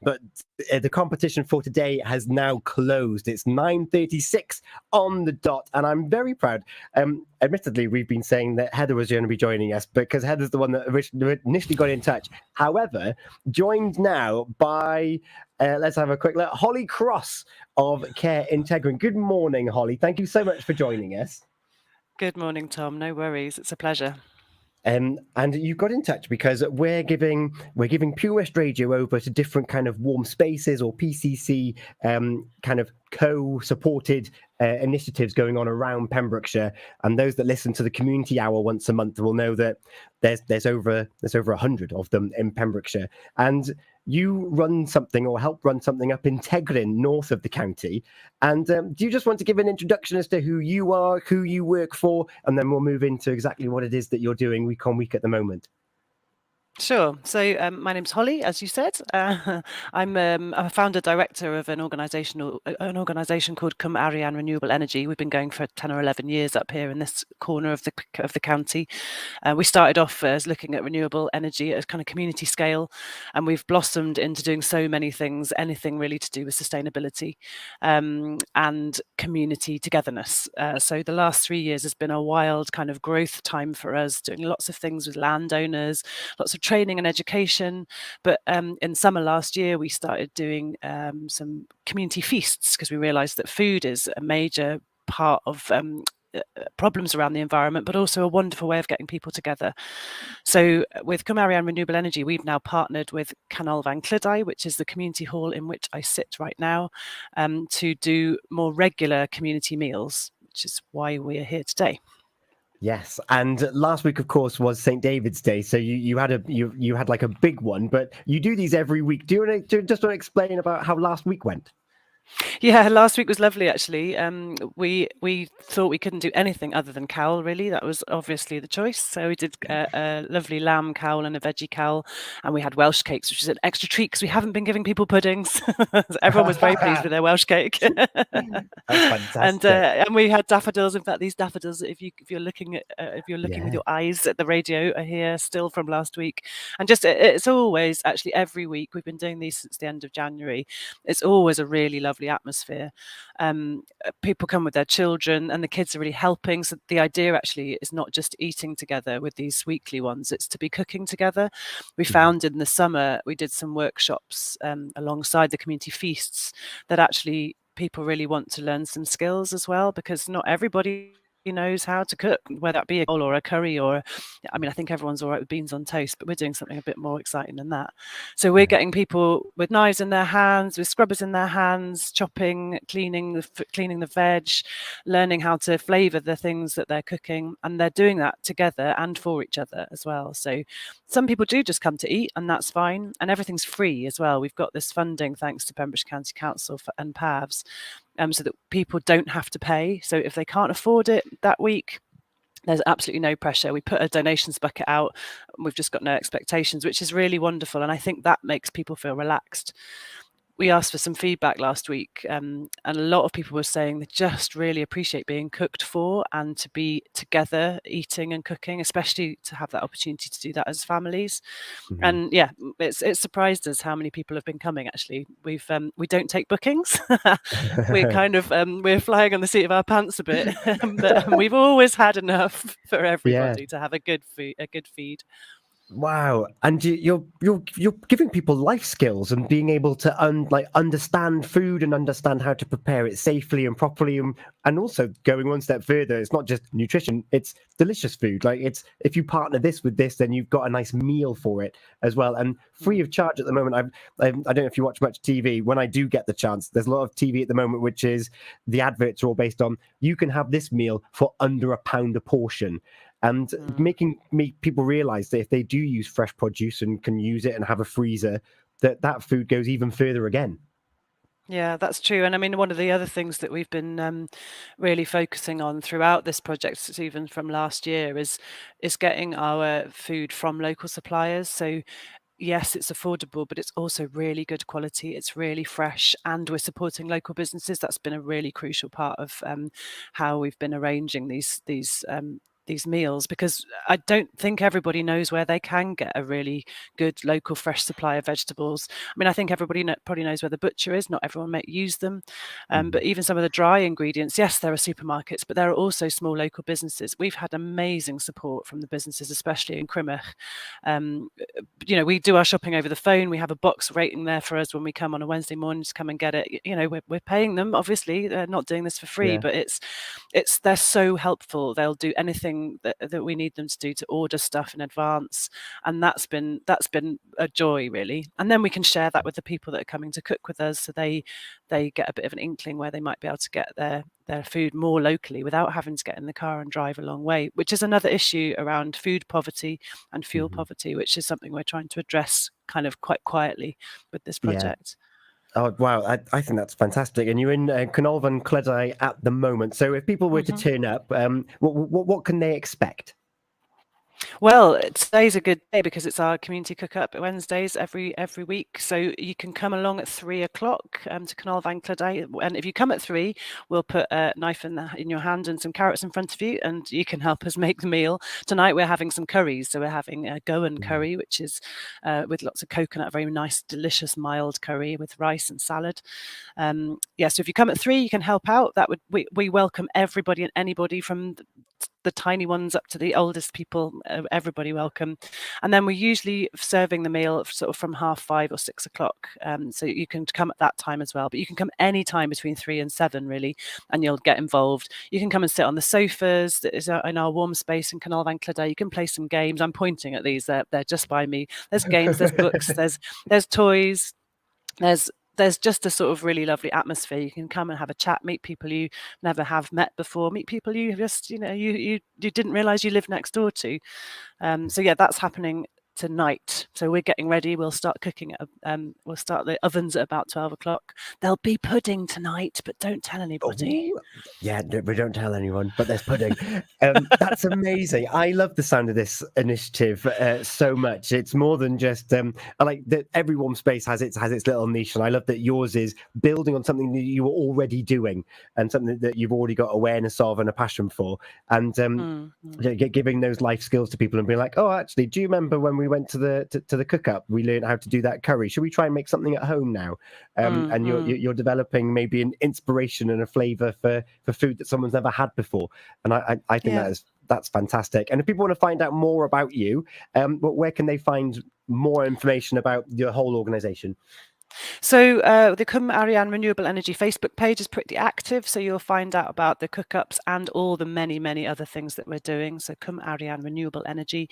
but the competition for today has now closed. It's 9:36 on the dot, and I'm very proud. Admittedly, we've been saying that Heather was going to be joining us because Heather's the one that initially got in touch. However, joined now by, let's have a quick look, Holly Cross of Care in Tegryn. Good morning, Holly. Thank you so much for joining us. Good morning, Tom. No worries. It's a pleasure. And you got in touch because we're giving Pure West Radio over to different kind of warm spaces or PCC kind of co-supported initiatives going on around Pembrokeshire. And those that listen to the Community Hour once a month will know that there's over 100 of them in Pembrokeshire. And you run something or help run something up in Tegryn, north of the county. And do you just want to give an introduction as to who you are, who you work for, and then we'll move into exactly what it is that you're doing week on week at the moment? Sure. So my name's Holly, as you said. I'm a founder director of an organisation called Come Arian Renewable Energy. We've been going for 10 or 11 years up here in this corner of the county. We started off as looking at renewable energy at a kind of community scale, and we've blossomed into doing so many things, anything really to do with sustainability and community togetherness. So the last 3 years has been a wild kind of growth time for us, doing lots of things with landowners, lots of training and education. But in summer last year, we started doing some community feasts because we realised that food is a major part of problems around the environment, but also a wonderful way of getting people together. So with Come Arian Renewable Energy, we've now partnered with Canol Van Clydai, which is the community hall in which I sit right now, to do more regular community meals, which is why we're here today. Yes, and last week, of course, was St. David's Day, so you had like a big one, but you do these every week. Do you just want to explain about how last week went? Yeah, last week was lovely, actually. We thought we couldn't do anything other than cowl, really. That was obviously the choice. So we did a lovely lamb cowl and a veggie cowl, and we had Welsh cakes, which is an extra treat because we haven't been giving people puddings. Everyone was very pleased with their Welsh cake. That's fantastic. And we had daffodils. In fact, these daffodils, if you're looking with your eyes at the radio, are here still from last week. And just it's always, actually, every week, we've been doing these since the end of January. It's always a really lovely atmosphere. People come with their children and the kids are really helping. So the idea actually is not just eating together with these weekly ones, it's to be cooking together. We found in the summer, we did some workshops alongside the community feasts that actually people really want to learn some skills as well, because not everybody knows how to cook, whether that be a bowl or a curry, or I think everyone's all right with beans on toast, but we're doing something a bit more exciting than that. So we're getting people with knives in their hands, with scrubbers in their hands, chopping, cleaning the veg, learning how to flavour the things that they're cooking, and they're doing that together and for each other as well. So some people do just come to eat, and that's fine, and everything's free as well. We've got this funding thanks to Pembrokeshire County Council and PAVs, so that people don't have to pay. So if they can't afford it that week, there's absolutely no pressure. We put a donations bucket out, and we've just got no expectations, which is really wonderful. And I think that makes people feel relaxed. We asked for some feedback last week, and a lot of people were saying they just really appreciate being cooked for and to be together eating and cooking, especially to have that opportunity to do that as families. And yeah, it's surprised us how many people have been coming. Actually, we don't take bookings. We're kind of we're flying on the seat of our pants a bit, but we've always had enough for everybody to have a good feed. Wow, and you're giving people life skills and being able to understand food and understand how to prepare it safely and properly, and also going one step further. It's not just nutrition; it's delicious food. Like if you partner this with this, then you've got a nice meal for it as well, and free of charge at the moment. I don't know if you watch much TV. When I do get the chance, there's a lot of TV at the moment, which is the adverts are all based on you can have this meal for under £1 a portion. And making people realise that if they do use fresh produce and can use it and have a freezer, that food goes even further again. Yeah, that's true. And one of the other things that we've been really focusing on throughout this project, even from last year, is getting our food from local suppliers. So yes, it's affordable, but it's also really good quality. It's really fresh, and we're supporting local businesses. That's been a really crucial part of how we've been arranging these these meals, because I don't think everybody knows where they can get a really good local fresh supply of vegetables. I mean, I think everybody probably knows where the butcher is. Not everyone might use them, but even some of the dry ingredients, yes, there are supermarkets, but there are also small local businesses. We've had amazing support from the businesses, especially in Crimach. We do our shopping over the phone. We have a box waiting there for us when we come on a Wednesday morning to come and get it. We're paying them, obviously. They're not doing this for free, but they're so helpful. They'll do anything that we need them to do to order stuff in advance, and that's been a joy, really. And then we can share that with the people that are coming to cook with us, so they get a bit of an inkling where they might be able to get their food more locally without having to get in the car and drive a long way, which is another issue around food poverty and fuel poverty, which is something we're trying to address kind of quite quietly with this project. Oh, wow. I think that's fantastic. And you're in Canolfan Clydai at the moment. So if people were to turn up, what can they expect? Well, today's a good day because it's our community cook-up Wednesdays every week. So you can come along at 3:00 to Canolfan Clydai. And if you come at 3, we'll put a knife in your hand and some carrots in front of you, and you can help us make the meal. Tonight we're having some curries. So we're having a Goan curry, which is with lots of coconut, very nice, delicious, mild curry with rice and salad. So if you come at 3, you can help out. We welcome everybody and anybody from the tiny ones up to the oldest people, everybody welcome. And then we're usually serving the meal sort of from 5:30 or 6:00. So you can come at that time as well, but you can come any time between 3 and 7 really, and you'll get involved. You can come and sit on the sofas that is in our warm space in Canolfan Clydai. You can play some games. I'm pointing at these, they're just by me. There's games, there's books, there's toys, there's just a sort of really lovely atmosphere. You can come and have a chat, meet people you never have met before, meet people you just, you didn't realize you lived next door to. That's happening tonight. So we're getting ready. We'll start cooking we'll start the ovens at about 12:00. There'll be pudding tonight, but don't tell anybody. Yeah, we don't tell anyone, but there's pudding. That's amazing. I love the sound of this initiative so much. It's more than just I like that every warm space has its little niche, and I love that yours is building on something that you were already doing and something that you've already got awareness of and a passion for, and giving those life skills to people and being like, oh, actually, do you remember when we went to the cook-up? We learned how to do that curry. Should we try and make something at home now? And you're developing maybe an inspiration and a flavour for food that someone's never had before. And I think that's fantastic. And if people want to find out more about you, where can they find more information about your whole organisation? So the Cwm Arian Renewable Energy Facebook page is pretty active, so you'll find out about the cook-ups and all the many, many other things that we're doing. So Cwm Arian Renewable Energy.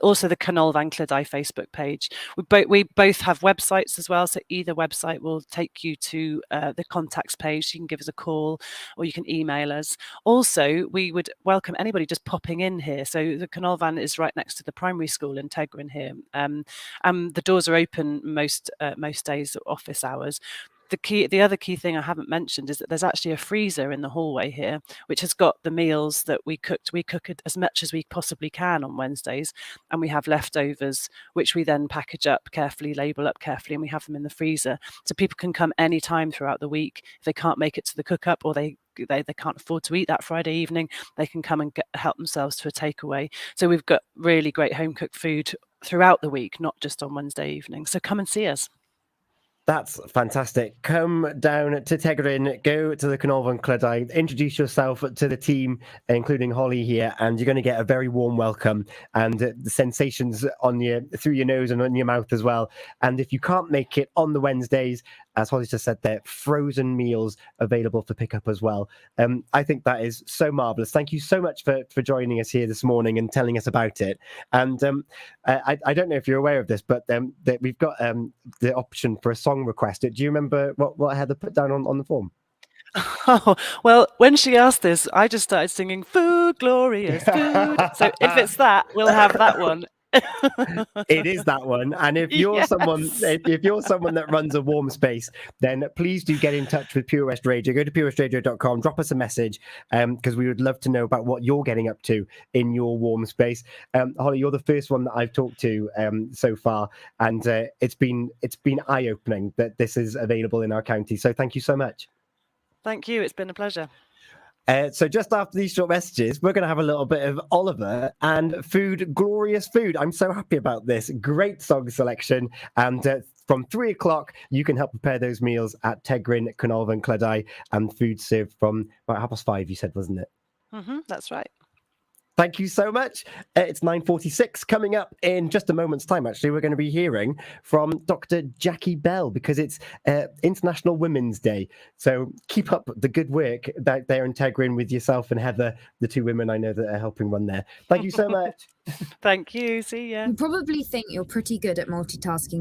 Also the Canolfan Clydai Facebook page. We both have websites as well, so either website will take you to the contacts page. You can give us a call or you can email us. Also, we would welcome anybody just popping in here. So the Canolfan is right next to the primary school in Tegryn here. The doors are open most days, office hours. The other key thing I haven't mentioned is that there's actually a freezer in the hallway here, which has got the meals that we cooked. We cook it as much as we possibly can on Wednesdays, and we have leftovers, which we then package up carefully, label up carefully, and we have them in the freezer. So people can come any time throughout the week. If they can't make it to the cook-up or they can't afford to eat that Friday evening, they can come and help themselves to a takeaway. So we've got really great home-cooked food throughout the week, not just on Wednesday evening. So come and see us. That's fantastic. Come down to Tegryn, go to the Canolfan Clydai, introduce yourself to the team, including Holly here, and you're going to get a very warm welcome and the sensations through your nose and on your mouth as well. And if you can't make it on the Wednesdays, as Holly just said, there are frozen meals available for pickup as well. I think that is so marvellous. Thank you so much for joining us here this morning and telling us about it. And I don't know if you're aware of this, but that we've got the option for a song request. Do you remember what Heather put down on the form? Oh, well, when she asked this, I just started singing "Food, Glorious Food." So if it's that, we'll have that one. It is that one. And if you're someone that runs a warm space, then please do get in touch with Pure West Radio. Go to purewestradio.com, drop us a message, because we would love to know about what you're getting up to in your warm space. Holly, you're the first one that I've talked to so far, and it's been eye-opening that this is available in our county. So thank you so much. Thank you. It's been a pleasure. So just after these short messages, we're going to have a little bit of Oliver and Food, Glorious Food. I'm so happy about this. Great song selection. And from 3 o'clock, you can help prepare those meals at Tegryn, Carnarvon, Clydai, and food served from about 5:30, you said, wasn't it? That's right. Thank you so much. It's 9:46. Coming up in just a moment's time, actually, we're going to be hearing from Dr. Jackie Bell because it's International Women's Day. So keep up the good work there in Tegryn with yourself and Heather, the two women I know that are helping run there. Thank you so much. Thank you. See ya. You probably think you're pretty good at multitasking